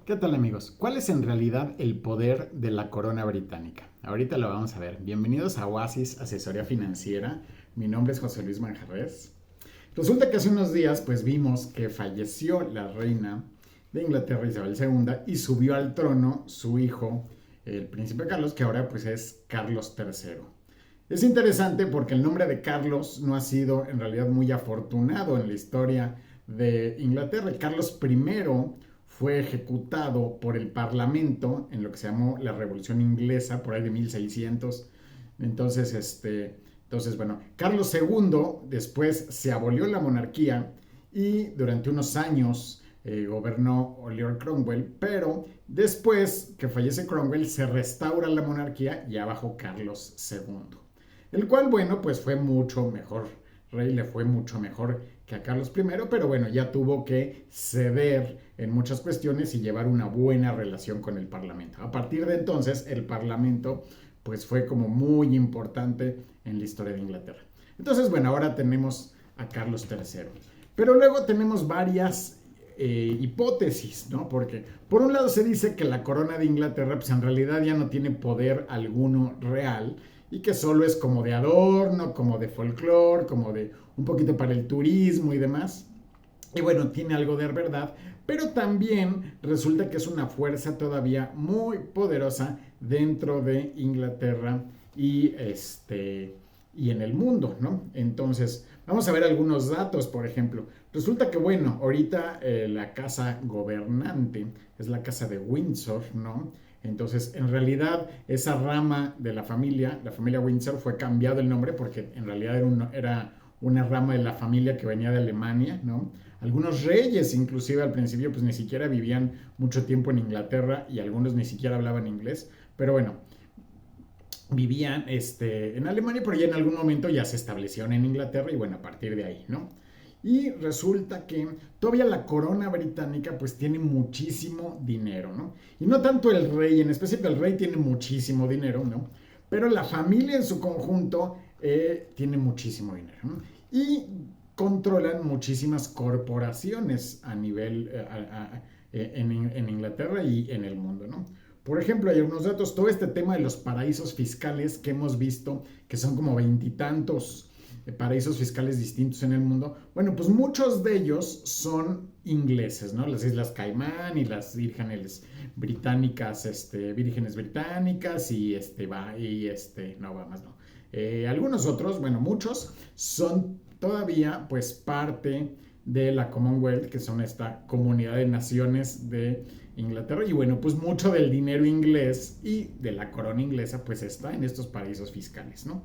¿Qué tal amigos? ¿Cuál es en realidad el poder de la corona británica? Ahorita lo vamos a ver. Bienvenidos a Oasis Asesoría Financiera. Mi nombre es José Luis Manjarres. Resulta que hace unos días pues vimos que falleció la reina de Inglaterra Isabel II y subió al trono su hijo, el príncipe Carlos, que ahora pues es Carlos III. Es interesante porque el nombre de Carlos no ha sido en realidad muy afortunado en la historia de Inglaterra. Carlos I fue ejecutado por el Parlamento en lo que se llamó la Revolución Inglesa, por ahí de 1600. Entonces, bueno, Carlos II después se abolió la monarquía y durante unos años gobernó Oliver Cromwell, pero después que fallece Cromwell se restaura la monarquía ya bajo Carlos II. El cual, bueno, pues fue mucho mejor rey, le fue mucho mejor que a Carlos I, pero bueno, ya tuvo que ceder en muchas cuestiones y llevar una buena relación con el Parlamento. A partir de entonces, el Parlamento pues fue como muy importante en la historia de Inglaterra. Entonces, bueno, ahora tenemos a Carlos III. Pero luego tenemos varias hipótesis, ¿no? Porque por un lado se dice que la corona de Inglaterra pues en realidad ya no tiene poder alguno real y que solo es como de adorno, como de folclore, como de un poquito para el turismo y demás. Y bueno, tiene algo de verdad, pero también resulta que es una fuerza todavía muy poderosa dentro de Inglaterra y en el mundo, ¿no? Entonces, vamos a ver algunos datos, por ejemplo. Resulta que, bueno, ahorita la casa gobernante es la casa de Windsor, ¿no? Entonces, en realidad, esa rama de la familia Windsor, fue cambiado el nombre porque en realidad era una rama de la familia que venía de Alemania, ¿no? Algunos reyes, inclusive al principio, pues ni siquiera vivían mucho tiempo en Inglaterra y algunos ni siquiera hablaban inglés, pero bueno, vivían en Alemania, pero ya en algún momento ya se establecieron en Inglaterra y bueno, a partir de ahí, ¿no? Y resulta que todavía la corona británica pues tiene muchísimo dinero, ¿no? Y no tanto el rey, en especial el rey tiene muchísimo dinero, ¿no? Pero la familia en su conjunto tiene muchísimo dinero, ¿no? Y controlan muchísimas corporaciones a nivel en Inglaterra y en el mundo, ¿no? Por ejemplo, hay unos datos, todo este tema de los paraísos fiscales que hemos visto, que son como veintitantos paraísos fiscales distintos en el mundo, bueno, pues muchos de ellos son ingleses, ¿no? Las Islas Caimán y las vírgenes británicas, vírgenes británicas no, más no. Algunos otros, bueno, muchos son todavía pues parte de la Commonwealth, que son esta comunidad de naciones de Inglaterra, y bueno, pues mucho del dinero inglés y de la corona inglesa pues está en estos paraísos fiscales, ¿no?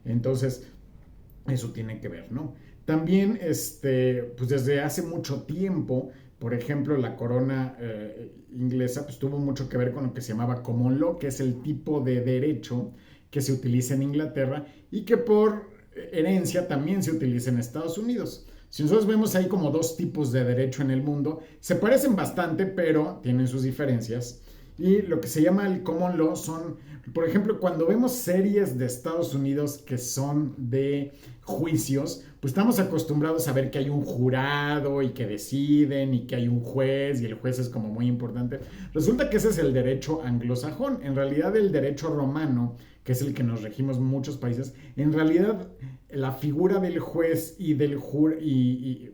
Entonces, eso tiene que ver, ¿no? También, pues desde hace mucho tiempo, por ejemplo, la corona inglesa pues tuvo mucho que ver con lo que se llamaba common law, que es el tipo de derecho que se utiliza en Inglaterra y que por herencia también se utiliza en Estados Unidos. Si nosotros vemos ahí como dos tipos de derecho en el mundo, se parecen bastante, pero tienen sus diferencias. Y lo que se llama el common law son, por ejemplo, cuando vemos series de Estados Unidos que son de juicios, pues estamos acostumbrados a ver que hay un jurado y que deciden y que hay un juez y el juez es como muy importante. Resulta que ese es el derecho anglosajón. En realidad el derecho romano, que es el que nos regimos muchos países, en realidad la figura del juez y del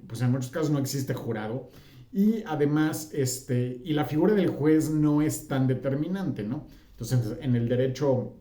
pues en muchos casos no existe jurado. Y además, y la figura del juez no es tan determinante, ¿no? Entonces, en el derecho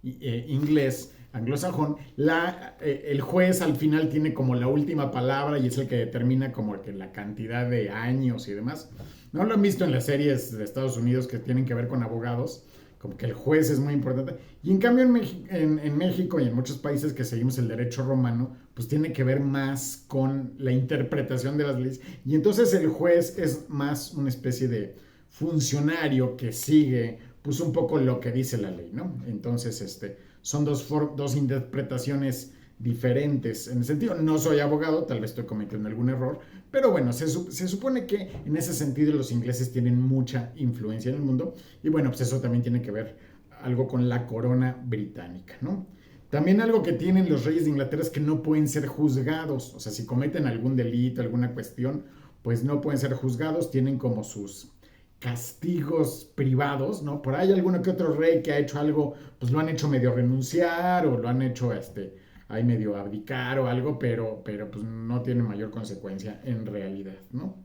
inglés, anglosajón, el juez al final tiene como la última palabra y es el que determina como que la cantidad de años y demás. ¿No lo han visto en las series de Estados Unidos que tienen que ver con abogados? Como que el juez es muy importante. Y en cambio en México y en muchos países que seguimos el derecho romano, pues tiene que ver más con la interpretación de las leyes. Y entonces el juez es más una especie de funcionario que sigue pues un poco lo que dice la ley, ¿no? Entonces, son dos interpretaciones diferentes. En el sentido, no soy abogado, tal vez estoy cometiendo algún error, pero bueno, se supone que en ese sentido los ingleses tienen mucha influencia en el mundo y bueno, pues eso también tiene que ver algo con la corona británica, ¿no? También algo que tienen los reyes de Inglaterra es que no pueden ser juzgados, o sea, si cometen algún delito, alguna cuestión, pues no pueden ser juzgados, tienen como sus castigos privados, ¿no? Por ahí alguno que otro rey que ha hecho algo, pues lo han hecho medio renunciar o lo han hecho ahí medio abdicar o algo, pero pues no tiene mayor consecuencia en realidad, ¿no?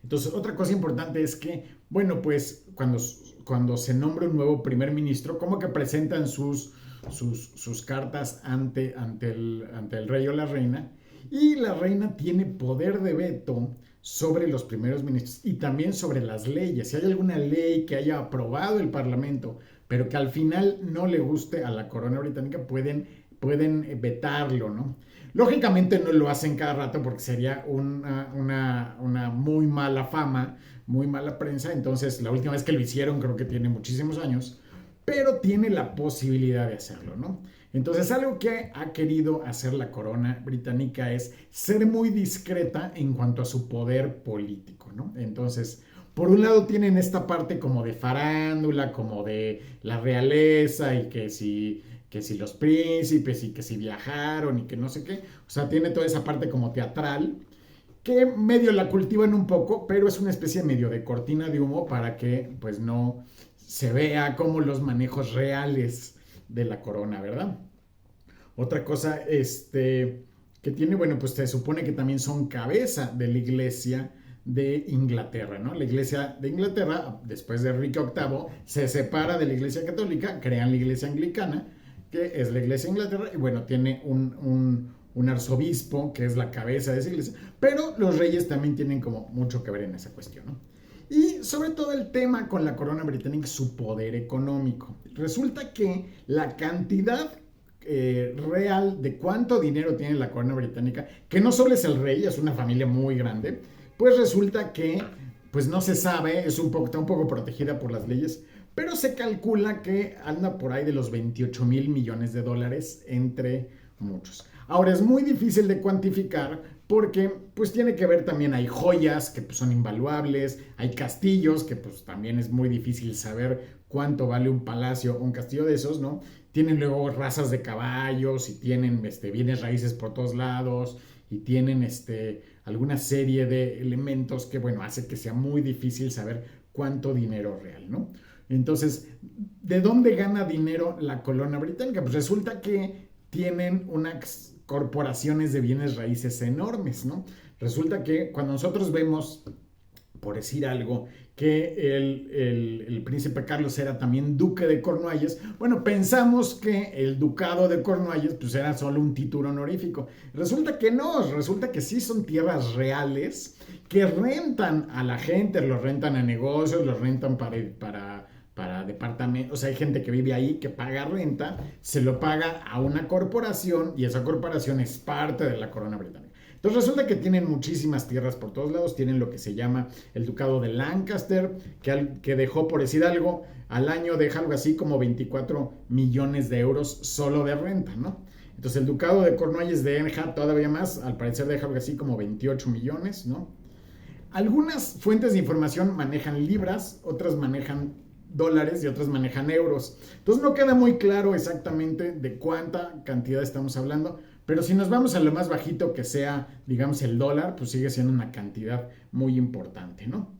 Entonces, otra cosa importante es que, bueno, pues cuando se nombra un nuevo primer ministro, como que presentan sus cartas ante el rey o la reina, y la reina tiene poder de veto sobre los primeros ministros y también sobre las leyes. Si hay alguna ley que haya aprobado el Parlamento, pero que al final no le guste a la corona británica, pueden vetarlo, ¿no? Lógicamente no lo hacen cada rato porque sería una muy mala fama, muy mala prensa. Entonces, la última vez que lo hicieron creo que tiene muchísimos años, pero tiene la posibilidad de hacerlo, ¿no? Entonces, algo que ha querido hacer la corona británica es ser muy discreta en cuanto a su poder político, ¿no? Entonces, por un lado tienen esta parte como de farándula, como de la realeza y que si los príncipes y que si viajaron y que no sé qué. O sea, tiene toda esa parte como teatral que medio la cultivan un poco, pero es una especie medio de cortina de humo para que pues no se vea como los manejos reales de la corona, ¿verdad? Otra cosa, que tiene, bueno, pues se supone que también son cabeza de la iglesia de Inglaterra, ¿no? La iglesia de Inglaterra, después de Enrique VIII, se separa de la iglesia católica, crean la iglesia anglicana, que es la iglesia de Inglaterra, y bueno, tiene un arzobispo que es la cabeza de esa iglesia, pero los reyes también tienen como mucho que ver en esa cuestión, ¿no? Y sobre todo el tema con la corona británica, su poder económico. Resulta que la cantidad real de cuánto dinero tiene la corona británica, que no solo es el rey, es una familia muy grande, pues resulta que pues no se sabe, está un poco protegida por las leyes, pero se calcula que anda por ahí de los 28 mil millones de dólares entre muchos. Ahora es muy difícil de cuantificar porque pues tiene que ver también, hay joyas que pues, son invaluables, hay castillos que pues también es muy difícil saber cuánto vale un palacio o un castillo de esos, ¿no? Tienen luego razas de caballos y tienen bienes raíces por todos lados y tienen alguna serie de elementos que, bueno, hace que sea muy difícil saber cuánto dinero real, ¿no? Entonces, ¿de dónde gana dinero la corona británica? Pues resulta que tienen unas corporaciones de bienes raíces enormes, ¿no? Resulta que cuando nosotros vemos, por decir algo, que el príncipe Carlos era también duque de Cornualles, bueno, pensamos que el ducado de Cornualles pues era solo un título honorífico. Resulta que no, resulta que sí son tierras reales que rentan a la gente, los rentan a negocios, los rentan para departamentos, o sea, hay gente que vive ahí que paga renta, se lo paga a una corporación y esa corporación es parte de la corona británica. Entonces resulta que tienen muchísimas tierras por todos lados, tienen lo que se llama el ducado de Lancaster, que dejó, por decir algo, al año deja algo así como 24 millones de euros solo de renta, ¿no? Entonces el ducado de Cornualles deja todavía más, al parecer deja algo así como 28 millones, ¿no? Algunas fuentes de información manejan libras, otras manejan dólares y otras manejan euros. Entonces no queda muy claro exactamente de cuánta cantidad estamos hablando, pero si nos vamos a lo más bajito que sea, digamos, el dólar, pues sigue siendo una cantidad muy importante, ¿no?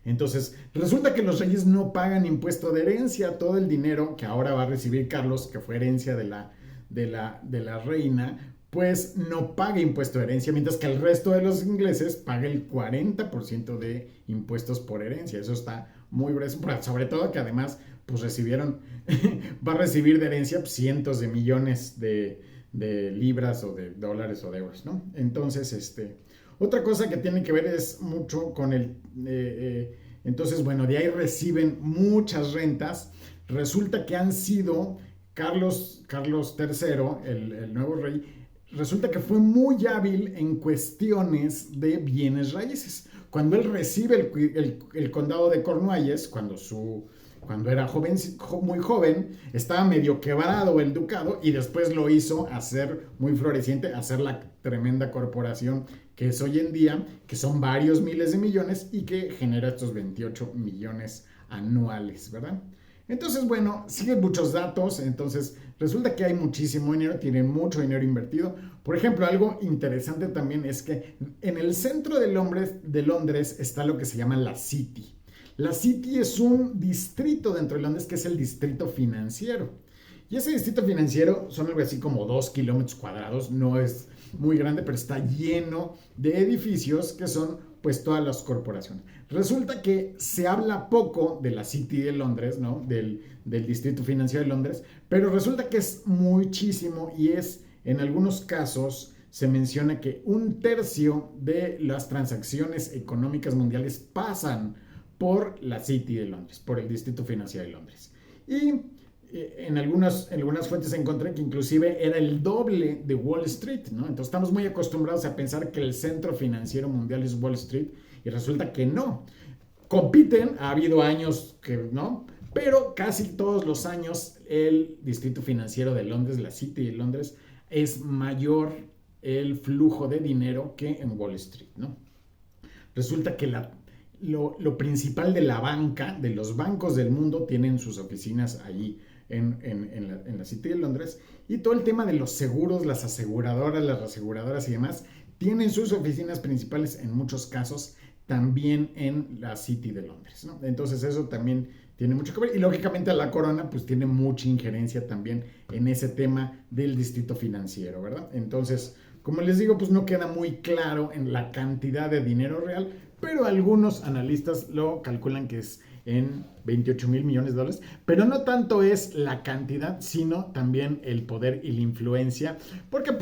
Entonces, resulta que los reyes no pagan impuesto de herencia. Todo el dinero que ahora va a recibir Carlos, que fue herencia de la reina, pues no paga impuesto de herencia, mientras que el resto de los ingleses paga el 40% de impuestos por herencia. Eso está muy grueso, sobre todo que además pues va a recibir de herencia pues, cientos de millones de libras o de dólares o de euros, ¿no? Entonces, otra cosa que tiene que ver es mucho con entonces, bueno, de ahí reciben muchas rentas. Resulta que han sido Carlos III, el nuevo rey, resulta que fue muy hábil en cuestiones de bienes raíces. Cuando él recibe el condado de Cornualles, cuando era muy joven, estaba medio quebrado el ducado y después lo hizo hacer muy floreciente, hacer la tremenda corporación que es hoy en día, que son varios miles de millones y que genera estos 28 millones anuales, ¿verdad? Entonces, bueno, siguen muchos datos, entonces resulta que hay muchísimo dinero, tienen mucho dinero invertido. Por ejemplo, algo interesante también es que en el centro de Londres está lo que se llama la City. La City es un distrito dentro de Londres que es el distrito financiero. Y ese distrito financiero son algo así como 2 kilómetros cuadrados, no es muy grande, pero está lleno de edificios que son pues todas las corporaciones. Resulta que se habla poco de la City de Londres, ¿no? Del distrito financiero de Londres, pero resulta que es muchísimo y es, en algunos casos, se menciona que 1/3 de las transacciones económicas mundiales pasan por la City de Londres, por el distrito financiero de Londres. Y en algunas fuentes encontré que inclusive era el doble de Wall Street, ¿no? Entonces estamos muy acostumbrados a pensar que el centro financiero mundial es Wall Street y resulta que no. Compiten, ha habido años que no, pero casi todos los años el distrito financiero de Londres, la City de Londres, es mayor el flujo de dinero que en Wall Street, ¿no? Resulta que lo principal de la banca, de los bancos del mundo, tienen sus oficinas allí en la City de Londres, y todo el tema de los seguros, las aseguradoras y demás, tienen sus oficinas principales en muchos casos también en la City de Londres, ¿no? Entonces eso también tiene mucho que ver, y lógicamente la corona pues tiene mucha injerencia también en ese tema del distrito financiero, ¿verdad? Entonces, como les digo, pues no queda muy claro en la cantidad de dinero real, pero algunos analistas lo calculan que es en 28 mil millones de dólares, pero no tanto es la cantidad, sino también el poder y la influencia, porque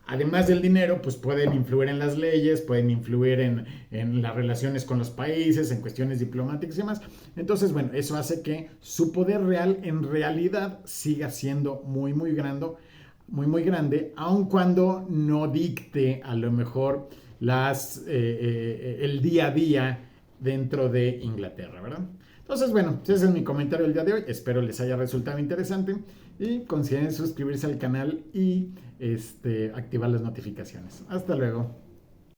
además del dinero, pues pueden influir en las leyes, pueden influir en las relaciones con los países, en cuestiones diplomáticas y demás. Entonces, bueno, eso hace que su poder real en realidad siga siendo muy, muy grande, aun cuando no dicte a lo mejor el día a día dentro de Inglaterra, ¿verdad? Entonces, bueno, ese es mi comentario del día de hoy. Espero les haya resultado interesante y consideren suscribirse al canal y activar las notificaciones. Hasta luego.